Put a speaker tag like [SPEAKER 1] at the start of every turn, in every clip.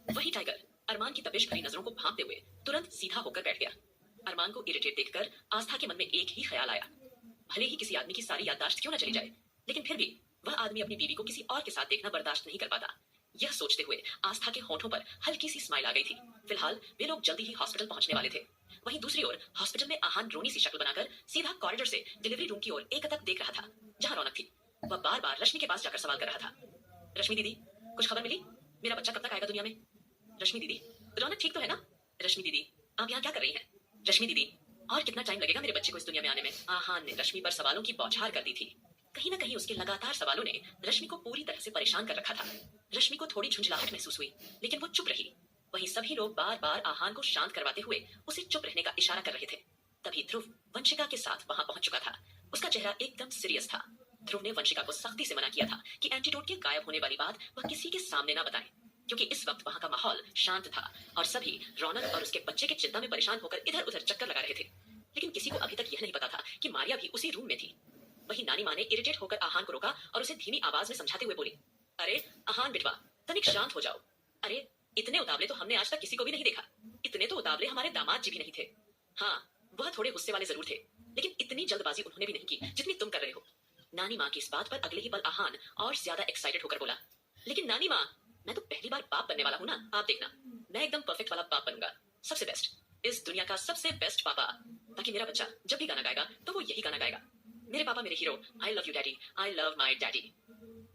[SPEAKER 1] वही टाइगर अरमान की तपिश भरी नजरों को भांपते हुए तुरंत सीधा होकर बैठ गया। अरमान को इरिटेट देखकर आस्था के मन में एक ही ख्याल आया। भले ही किसी आदमी की सारी याददाश्त क्यों न चली जाए, लेकिन फिर भी वह आदमी अपनी बीवी को किसी और के साथ देखना बर्दाश्त नहीं कर पाता। यह सोचते हुए आस्था के होठों पर हल्की सी स्माइल आ गई थी। फिलहाल वे लोग जल्दी ही हॉस्पिटल पहुंचने वाले थे। वहीं दूसरी ओर हॉस्पिटल में आहान रोनी सी शक्ल बनाकर सीधा कॉरिडोर से डिलीवरी रूम की ओर एकटक देख रहा था, जहां रौनक थी। वह बार बार रश्मि के पास जाकर सवाल कर रहा था। रश्मि दीदी, कुछ खबर मिली? मेरा बच्चा कब तक आएगा दुनिया में? रश्मि दीदी, रौनक ठीक तो है ना? रश्मि दीदी, आप यहाँ क्या कर रही हैं? रश्मि दीदी, और कितना टाइम लगेगा मेरे बच्चे को इस दुनिया में आने में? आहान ने रश्मि पर सवालों की बौछार कर दी थी। कहीं ना कहीं उसके लगातार सवालों ने रश्मि को पूरी तरह से परेशान कर रखा था। रश्मि को थोड़ी झुंझलाहट महसूस हुई, लेकिन वो चुप रही। वहीं सभी लोग बार बार आहान को शांत करवाते हुए उसे चुप रहने का इशारा कर रहे थे। तभी ध्रुव वंशिका के साथ वहां पहुंच चुका था। उसका चेहरा एकदम सीरियस था। ध्रुव ने वंशिका को सख्ती से मना किया था कि एंटीडोट के गायब होने वाली बात वह किसी के सामने ना बताए, क्योंकि इस वक्त वहां का माहौल शांत था और सभी रौनक और उसके बच्चे की चिंता में परेशान होकर इधर उधर चक्कर लगा रहे थे। लेकिन किसी को अभी तक यह नहीं पता था कि मारिया भी उसी रूम में थी। वहीं नानी माँ ने इरिटेट होकर आहान को रोका और उसे धीमी आवाज में समझाते हुए बोली, अरे आहान बिटवा, तनिक शांत हो जाओ। अरे इतने उतावले तो हमने आज तक किसी को भी नहीं देखा। इतने तो उतावले हमारे दामाद जी भी नहीं थे। हाँ, वह थोड़े गुस्से वाले जरूर थे, लेकिन इतनी जल्दबाजी उन्होंने भी नहीं की जितनी तुम कर रहे हो। नानी माँ की इस बात पर अगले ही पल आहान और ज्यादा एक्साइटेड होकर बोला, लेकिन नानी माँ, मैं तो पहली बार बाप बनने वाला हूँ ना, आप देखना, मैं एकदम परफेक्ट वाला बाप बनूंगा। सबसे बेस्ट, इस दुनिया का सबसे बेस्ट पापा, ताकि मेरा बच्चा जब भी गाना गाएगा तो वो यही गाना गाएगा, मेरे पापा मेरे hero, I love you daddy, I love my daddy,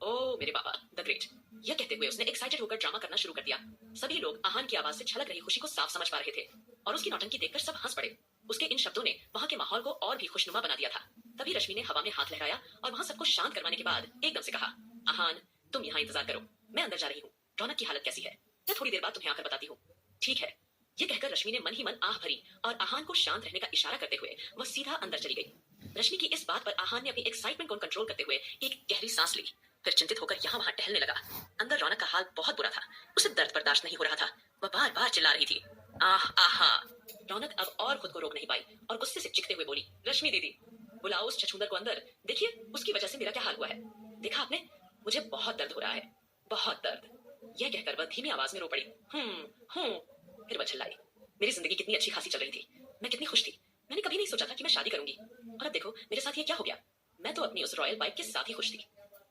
[SPEAKER 1] ओ मेरे पापा द ग्रेट। यह कहते हुए उसने एक्साइटेड होकर ड्रामा करना शुरू कर दिया। सभी लोग आहान की आवाज से छलक रही खुशी को साफ समझ पा रहे थे और उसकी नौटंकी देखकर सब हंस पड़े। उसके इन शब्दों ने वहां के माहौल को और भी खुशनुमा बना दिया था। तभी रश्मि ने हवा में हाथ लहराया और वहां सबको शांत करवाने के बाद एकदम से कहा, आहान तुम यहाँ इंतजार करो, मैं अंदर जा रही हूँ। रौनक की हालत कैसी है मैं थोड़ी देर बाद तुम्हें आकर बताती हूँ। ठीक है। ये कहकर रश्मि ने मन ही मन आह भरी और आहान को शांत रहने का इशारा करते हुए वह सीधा अंदर चली गई। रश्मि की इस बात पर आहान ने अपनी एक्साइटमेंट को कंट्रोल करते हुए एक गहरी सांस ली, फिर चिंतित होकर यहाँ वहां टहलने लगा। अंदर रौनक का हाल बहुत बुरा था। उसे दर्द बर्दाश्त नहीं हो रहा था। वह बार बार चिल्ला रही थी, आह आहा। रौनक अब और खुद को रोक नहीं पाई और गुस्से से चिखते हुए बोली, रश्मि दीदी, बुलाओ उस छछूंदर को अंदर। देखिए उसकी वजह से मेरा क्या हाल हुआ है। देखा आपने, मुझे बहुत दर्द हो रहा है, बहुत दर्द। यह कहकर वह धीमी आवाज में रो पड़ी। फिर वह चिल्लाई, मेरी जिंदगी कितनी अच्छी खासी चल रही थी, मैं कितनी खुश थी। मैंने कभी नहीं सोचा था कि मैं शादी करूंगी, और अब देखो मेरे साथ ये क्या हो गया। मैं तो अपनी उस रॉयल बाइक के साथ ही खुश थी।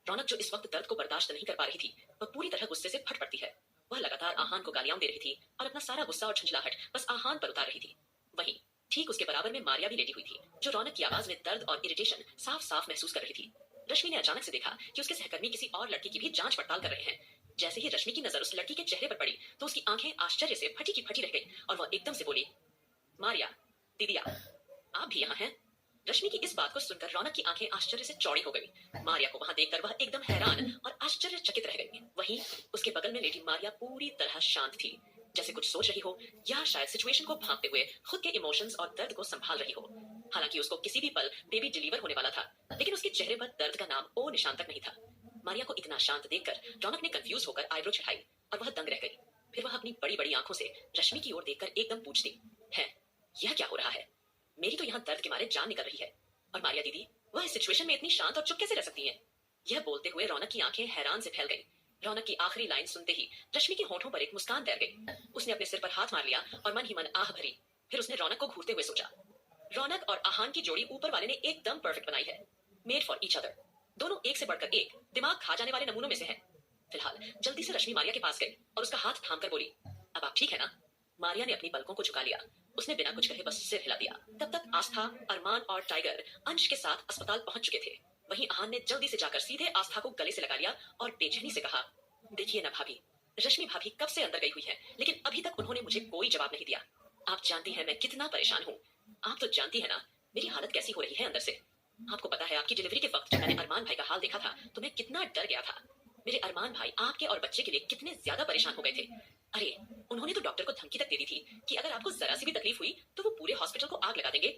[SPEAKER 1] रौनक जो इस वक्त दर्द को बर्दाश्त नहीं कर पा रही थी, वह पूरी तरह गुस्से से फट पड़ती है। वह लगातार आहान को गालियां दे रही थी और अपना सारा गुस्सा और झंझलाहट बस आहान पर उतार रही थी। वहीं ठीक उसके बराबर में मारिया भी लेटी हुई थी, जो रौनक की आवाज में दर्द और इरिटेशन साफ साफ महसूस कर रही थी। रश्मि ने अचानक से देखा कि उसके सहकर्मी किसी और लड़की की भी जांच पड़ताल कर रहे हैं। जैसे ही रश्मि की नजर उस लड़की के चेहरे पर पड़ी तो उसकी आंखें आश्चर्य से फटी की फटी रह गई और वह एकदम से बोली, मारिया दीदिया, आप भी यहाँ हैं? रश्मि की इस बात को सुनकर रौनक की आंखें आश्चर्य से चौड़ी हो गई। मारिया को वहां देखकर वह एकदम हैरान और आश्चर्यचकित रह गई। वहीं उसके बगल में लेटी मारिया पूरी तरह शांत थी, जैसे कुछ सोच रही हो या शायद सिचुएशन को भांपते हुए खुद के इमोशंस और दर्द को संभाल रही हो। हालांकि उसको किसी भी पल बेबी डिलीवर होने वाला था, लेकिन उसके चेहरे पर दर्द का नाम ओ निशान तक नहीं था। मारिया को इतना शांत देखकर रौनक ने कंफ्यूज होकर आईब्रो चढ़ाई और वह दंग रह गई। फिर वह अपनी बड़ी बड़ी आंखों से रश्मि की ओर देखकर एकदम पूछती है, यह क्या हो रहा है? मेरी तो यहाँ दर्द के मारे जान निकल रही है, और मारिया दीदी वह इस सिचुएशन में इतनी शांत और चुप कैसे रह सकती हैं? यह बोलते हुए रौनक की आंखें हैरान से फैल गईं। रौनक की आखिरी लाइन सुनते ही रश्मि के होठों पर एक मुस्कान तैर गई। उसने अपने सिर पर हाथ मार लिया और मन ही मन आह भरी। फिर उसने रौनक को घूरते हुए सोचा, रौनक और आहान की जोड़ी ऊपर वाले ने एकदम परफेक्ट बनाई है, मेड फॉर ईच अदर। दोनों एक से बढ़कर एक दिमाग खा जाने वाले नमूनों में से है। फिलहाल जल्दी से रश्मि मारिया के पास गई और उसका हाथ थामकर बोली, अब आप ठीक है ना? मारिया ने अपनी पलकों को झुका लिया। उसने बिना कुछ कहे बस सिर हिला दिया। तब तक आस्था, अरमान और टाइगर अंश के साथ अस्पताल पहुंच चुके थे। वहीं आहान ने जल्दी से जाकर सीधे आस्था को गले से लगा लिया और बेचैनी से कहा, देखिए ना भाभी, रश्मि भाभी कब से अंदर गई हुई है, लेकिन अभी तक उन्होंने मुझे कोई जवाब नहीं दिया। आप जानती हैं मैं कितना परेशान हूँ। आप तो जानती है ना मेरी हालत कैसी हो रही है अंदर से। आपको पता है आपकी डिलीवरी के वक्त जब मैंने अरमान भाई का हाल देखा था तो मैं कितना डर गया था। मेरे अरमान भाई आपके और बच्चे के लिए कितने ज्यादा परेशान हो गए थे। अरे उन्होंने तो डॉक्टर को धमकी तक दे दी थी कि अगर आपको जरा सी भी तकलीफ हुई तो वो पूरे हॉस्पिटल को आग लगा देंगे।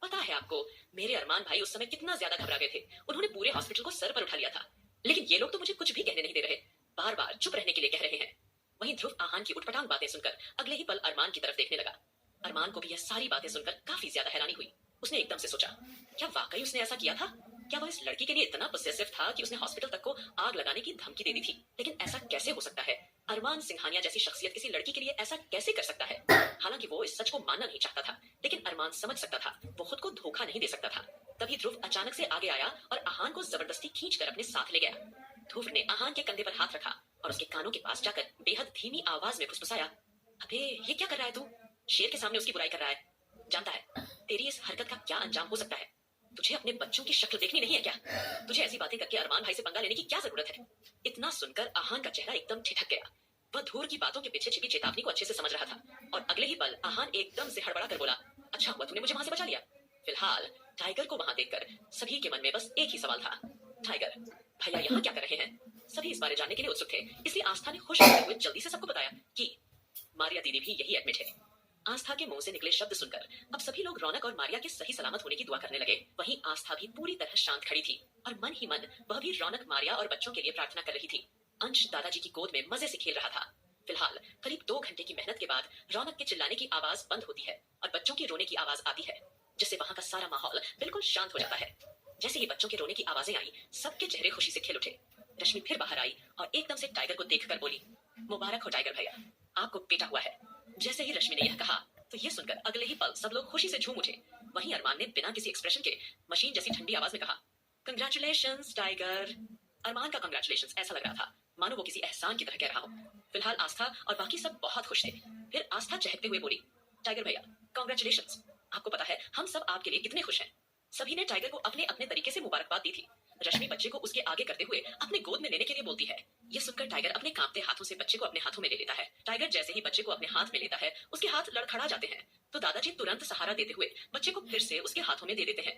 [SPEAKER 1] पता है आपको मेरे अरमान भाई उस समय कितना ज्यादा घबरा गए थे। उन्होंने पूरे हॉस्पिटल को सर पर उठा लिया था, लेकिन ये लोग तो मुझे कुछ भी कहने नहीं दे रहे, बार बार चुप रहने के लिए कह रहे हैं। वहीं ध्रुव आहान की उठपटांग बातें सुनकर अगले ही पल अरमान की तरफ देखने लगा। अरमान को भी यह सारी बातें सुनकर काफी ज्यादा हैरानी हुई। उसने एकदम से सोचा, क्या वाकई उसने ऐसा किया था? क्या वह इस लड़की के लिए इतना पोसेसिव था कि उसने हॉस्पिटल तक को आग लगाने की धमकी दे दी थी? लेकिन ऐसा कैसे हो सकता है? अरमान सिंघानिया जैसी शख्सियत किसी लड़की के लिए ऐसा कैसे कर सकता है? हालांकि वो इस सच को मानना नहीं चाहता था, लेकिन अरमान समझ सकता था वो खुद को धोखा नहीं दे सकता था। तभी ध्रुव अचानक से आगे आया और आहान को जबरदस्ती खींचकर अपने साथ ले गया। ध्रुव ने आहान के कंधे पर हाथ रखा और उसके कानों के पास जाकर बेहद धीमी आवाज में फुसफुसाया, अबे ये क्या कर रहा है तू? शेर के सामने उसकी बुराई कर रहा है। जानता है तेरी इस हरकत का क्या अंजाम हो सकता है? तुझे अपने बच्चों की शक्ल देखनी नहीं है क्या? तुझे ऐसी बातें करके अरमान भाई से पंगा लेने की क्या जरूरत है? इतना सुनकर आहान का चेहरा एकदम ठिठक गया। वह धूर की बातों के पीछे छिपी चेतावनी को अच्छे से समझ रहा था और अगले ही पल आहान एकदम से हड़बड़ा कर बोला, अच्छा हुआ तूने मुझे वहां से बचा लिया। फिलहाल टाइगर को वहां देखकर सभी के मन में बस एक ही सवाल था, टाइगर भैया यहाँ क्या कर रहे हैं? सभी इस बारे जानने के लिए उत्सुक थे, इसलिए आस्था ने खुश होते हुए जल्दी से सबको बताया कि मारिया दीदी भी यही एडमिट है। आस्था के मुंह से निकले शब्द सुनकर अब सभी लोग रौनक और मारिया के सही सलामत होने की दुआ करने लगे। वहीं आस्था भी पूरी तरह शांत खड़ी थी और मन ही मन वह भी रौनक, मारिया और बच्चों के लिए प्रार्थना कर रही थी। अंश दादाजी की गोद में मजे से खेल रहा था। फिलहाल करीब 2 घंटे की मेहनत के बाद रौनक के चिल्लाने की आवाज बंद होती है और बच्चों के रोने की आवाज आती है, जिससे वहां का सारा माहौल बिल्कुल शांत हो जाता है। जैसे ही बच्चों के रोने की आवाजें आई, सबके चेहरे खुशी से खिल उठे। रश्मि फिर बाहर आई और एकदम से टाइगर को देखकर बोली, मुबारक हो टाइगर भैया, आपको बेटा हुआ है। जैसे ही रश्मि ने यह कहा तो यह सुनकर अगले ही पल सब लोग खुशी से झूम उठे। वहीं अरमान ने बिना किसी एक्सप्रेशन के मशीन जैसी ठंडी आवाज में कहा, कंग्रेचुलेशंस टाइगर। अरमान का कंग्रेचुलेशंस ऐसा लग रहा था मानो वो किसी एहसान की तरह कह रहा हो। फिलहाल आस्था और बाकी सब बहुत खुश थे। फिर आस्था चहकते हुए बोली, टाइगर भैया कंग्रेचुलेशंस, आपको पता है हम सब आपके लिए कितने खुश हैं। सभी ने टाइगर को अपने अपने तरीके से मुबारकबाद दी थी। रश्मि बच्चे को उसके आगे करते हुए अपने गोद में लेने के लिए बोलती है। यह सुनकर टाइगर अपने कांपते हाथों से बच्चे को अपने हाथों में ले लेता है। टाइगर जैसे ही बच्चे को अपने हाथ में लेता है, उसके हाथ लड़खड़ा जाते हैं, तो दादाजी तुरंत सहारा देते हुए बच्चे को फिर से उसके हाथों में दे देते हैं।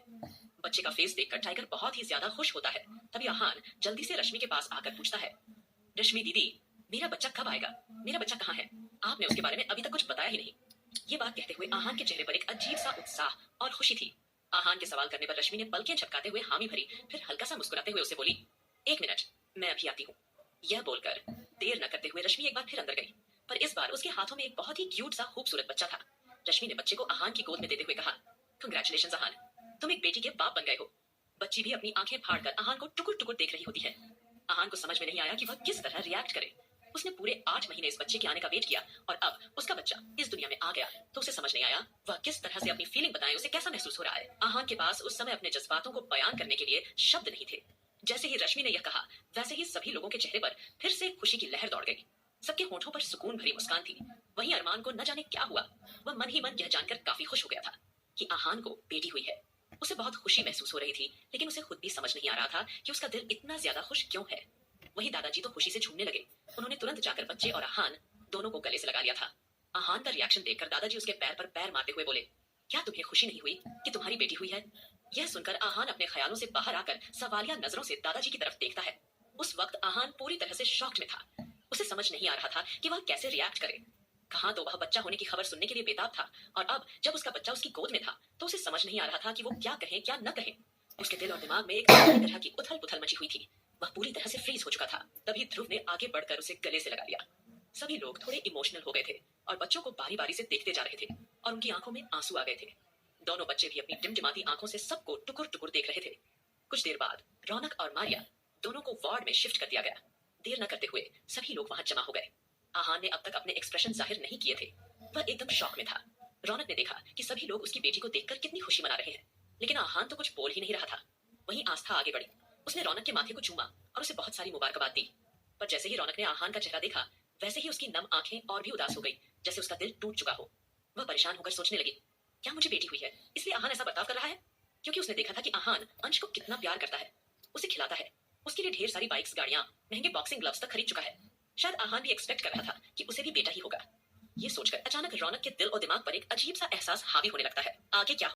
[SPEAKER 1] बच्चे का फेस देखकर टाइगर बहुत ही ज्यादा खुश होता है। तभी आहान जल्दी से रश्मि के पास आकर पूछता है, रश्मि दीदी मेरा बच्चा कब आएगा? मेरा बच्चा कहाँ है? आपने उसके बारे में अभी तक कुछ बताया ही नहीं। ये बात कहते हुए आहान के चेहरे पर एक अजीब सा उत्साह और खुशी थी। आहान के सवाल करने पर रश्मि ने पलकें झपकाते हुए हामी भरी, फिर हल्का सा मुस्कुराते हुए उसे बोली, 1 मिनट मैं अभी आती हूँ। यह बोलकर देर न करते हुए रश्मि एक बार फिर अंदर गई, पर इस बार उसके हाथों में एक बहुत ही क्यूट सा खूबसूरत बच्चा था। रश्मि ने बच्चे को आहान की गोद में देते हुए कहा, कंग्रेचुलेशन आहान, तुम एक बेटी के बाप बन गए हो। बच्ची भी अपनी आंखें फाड़कर आहान को टुकुर टुकुर देख रही होती है। आहान को समझ में नहीं आया कि वह किस तरह रिएक्ट करे। उसने पूरे 8 महीने इस बच्चे के आने का वेट किया और अब उसका बच्चा इस दुनिया में आ गया तो उसे समझ नहीं आया वह किस तरह से अपनी फीलिंग बताए, उसे कैसा महसूस हो रहा है। आहान के पास उस समय अपने जज्बातों को बयान करने के लिए शब्द नहीं थे। जैसे ही रश्मि ने यह कहा, वैसे ही सभी लोगों के चेहरे पर फिर से खुशी की लहर दौड़ गई। सबके होठों पर सुकून भरी मुस्कान थी। वहीं अरमान को न जाने क्या हुआ, वह मन ही मन यह जानकर काफी खुश हो गया था कि आहान को बेटी हुई है। उसे बहुत खुशी महसूस हो रही थी, लेकिन उसे खुद भी समझ नहीं आ रहा था कि उसका दिल इतना ज्यादा खुश क्यों है। वहीं दादाजी तो खुशी से झूमने लगे। उन्होंने तुरंत जाकर बच्चे और आहान दोनों को गले से लगा लिया था। आहान का रिएक्शन देखकर दादाजी उसके पैर पर पैर मारते हुए बोले, क्या तुम्हें खुशी नहीं हुई कि तुम्हारी बेटी हुई है? यह सुनकर आहान अपने ख्यालों से बाहर आकर सवालिया नजरों से दादाजी की तरफ देखता है। उस वक्त आहान पूरी तरह से शॉक्ड में था। उसे समझ नहीं आ रहा था कि वह कैसे रिएक्ट करे। कहाँ तो वह बच्चा होने की खबर सुनने के लिए बेताब था, और अब जब उसका बच्चा उसकी गोद में था तो उसे समझ नहीं आ रहा था कि वो क्या कहे क्या न कहे। उसके दिल और दिमाग में एक अलग तरह की उथल पुथल मची हुई थी। वह पूरी तरह से फ्रीज हो चुका था। तभी ध्रुव ने आगे बढ़कर उसे गले से लगा लिया। सभी लोग थोड़े इमोशनल हो गए थे और बच्चों को बारी बारी से देखते जा रहे थे और उनकी आंखों में आंसू आ गए थे। दोनों बच्चे भी अपनी टिमटिमाती आंखों से सबको टुकुर टुकुर देख रहे थे। कुछ देर बाद रौनक और मारिया दोनों को वार्ड में शिफ्ट कर दिया गया। देर न करते हुए सभी लोग वहां जमा हो गए। आहान ने अब तक अपने एक्सप्रेशन जाहिर नहीं किए थे। वह एकदम शॉक में था। रौनक ने देखा कि सभी लोग उसकी बेटी को देखकर कितनी खुशी मना रहे हैं, लेकिन आहान तो कुछ बोल ही नहीं रहा था। वहीं आस्था आगे बढ़ी। उसने रौनक के माथे को चूमा और उसे बहुत सारी मुबारकबाद दी। पर जैसे ही रौनक ने आहान का चेहरा देखा, वैसे ही उसकी नम आंखें और भी उदास हो गई, जैसे उसका दिल टूट चुका हो। वह परेशान होकर सोचने लगी, क्या मुझे बेटी हुई है इसलिए आहान ऐसा बर्ताव कर रहा है? क्योंकि उसने देखा था कि आहान अंश को कितना प्यार करता है, उसे खिलाता है, उसके लिए ढेर सारी बाइक्स, गाड़ियां, महंगे बॉक्सिंग ग्लव्स तक खरीद चुका है। शायद आहान भी एक्सपेक्ट कर रहा था कि उसे भी बेटा ही होगा। ये सोचकर अचानक रौनक के दिल और दिमाग पर एक अजीब सा एहसास हावी होने लगता है। आगे क्या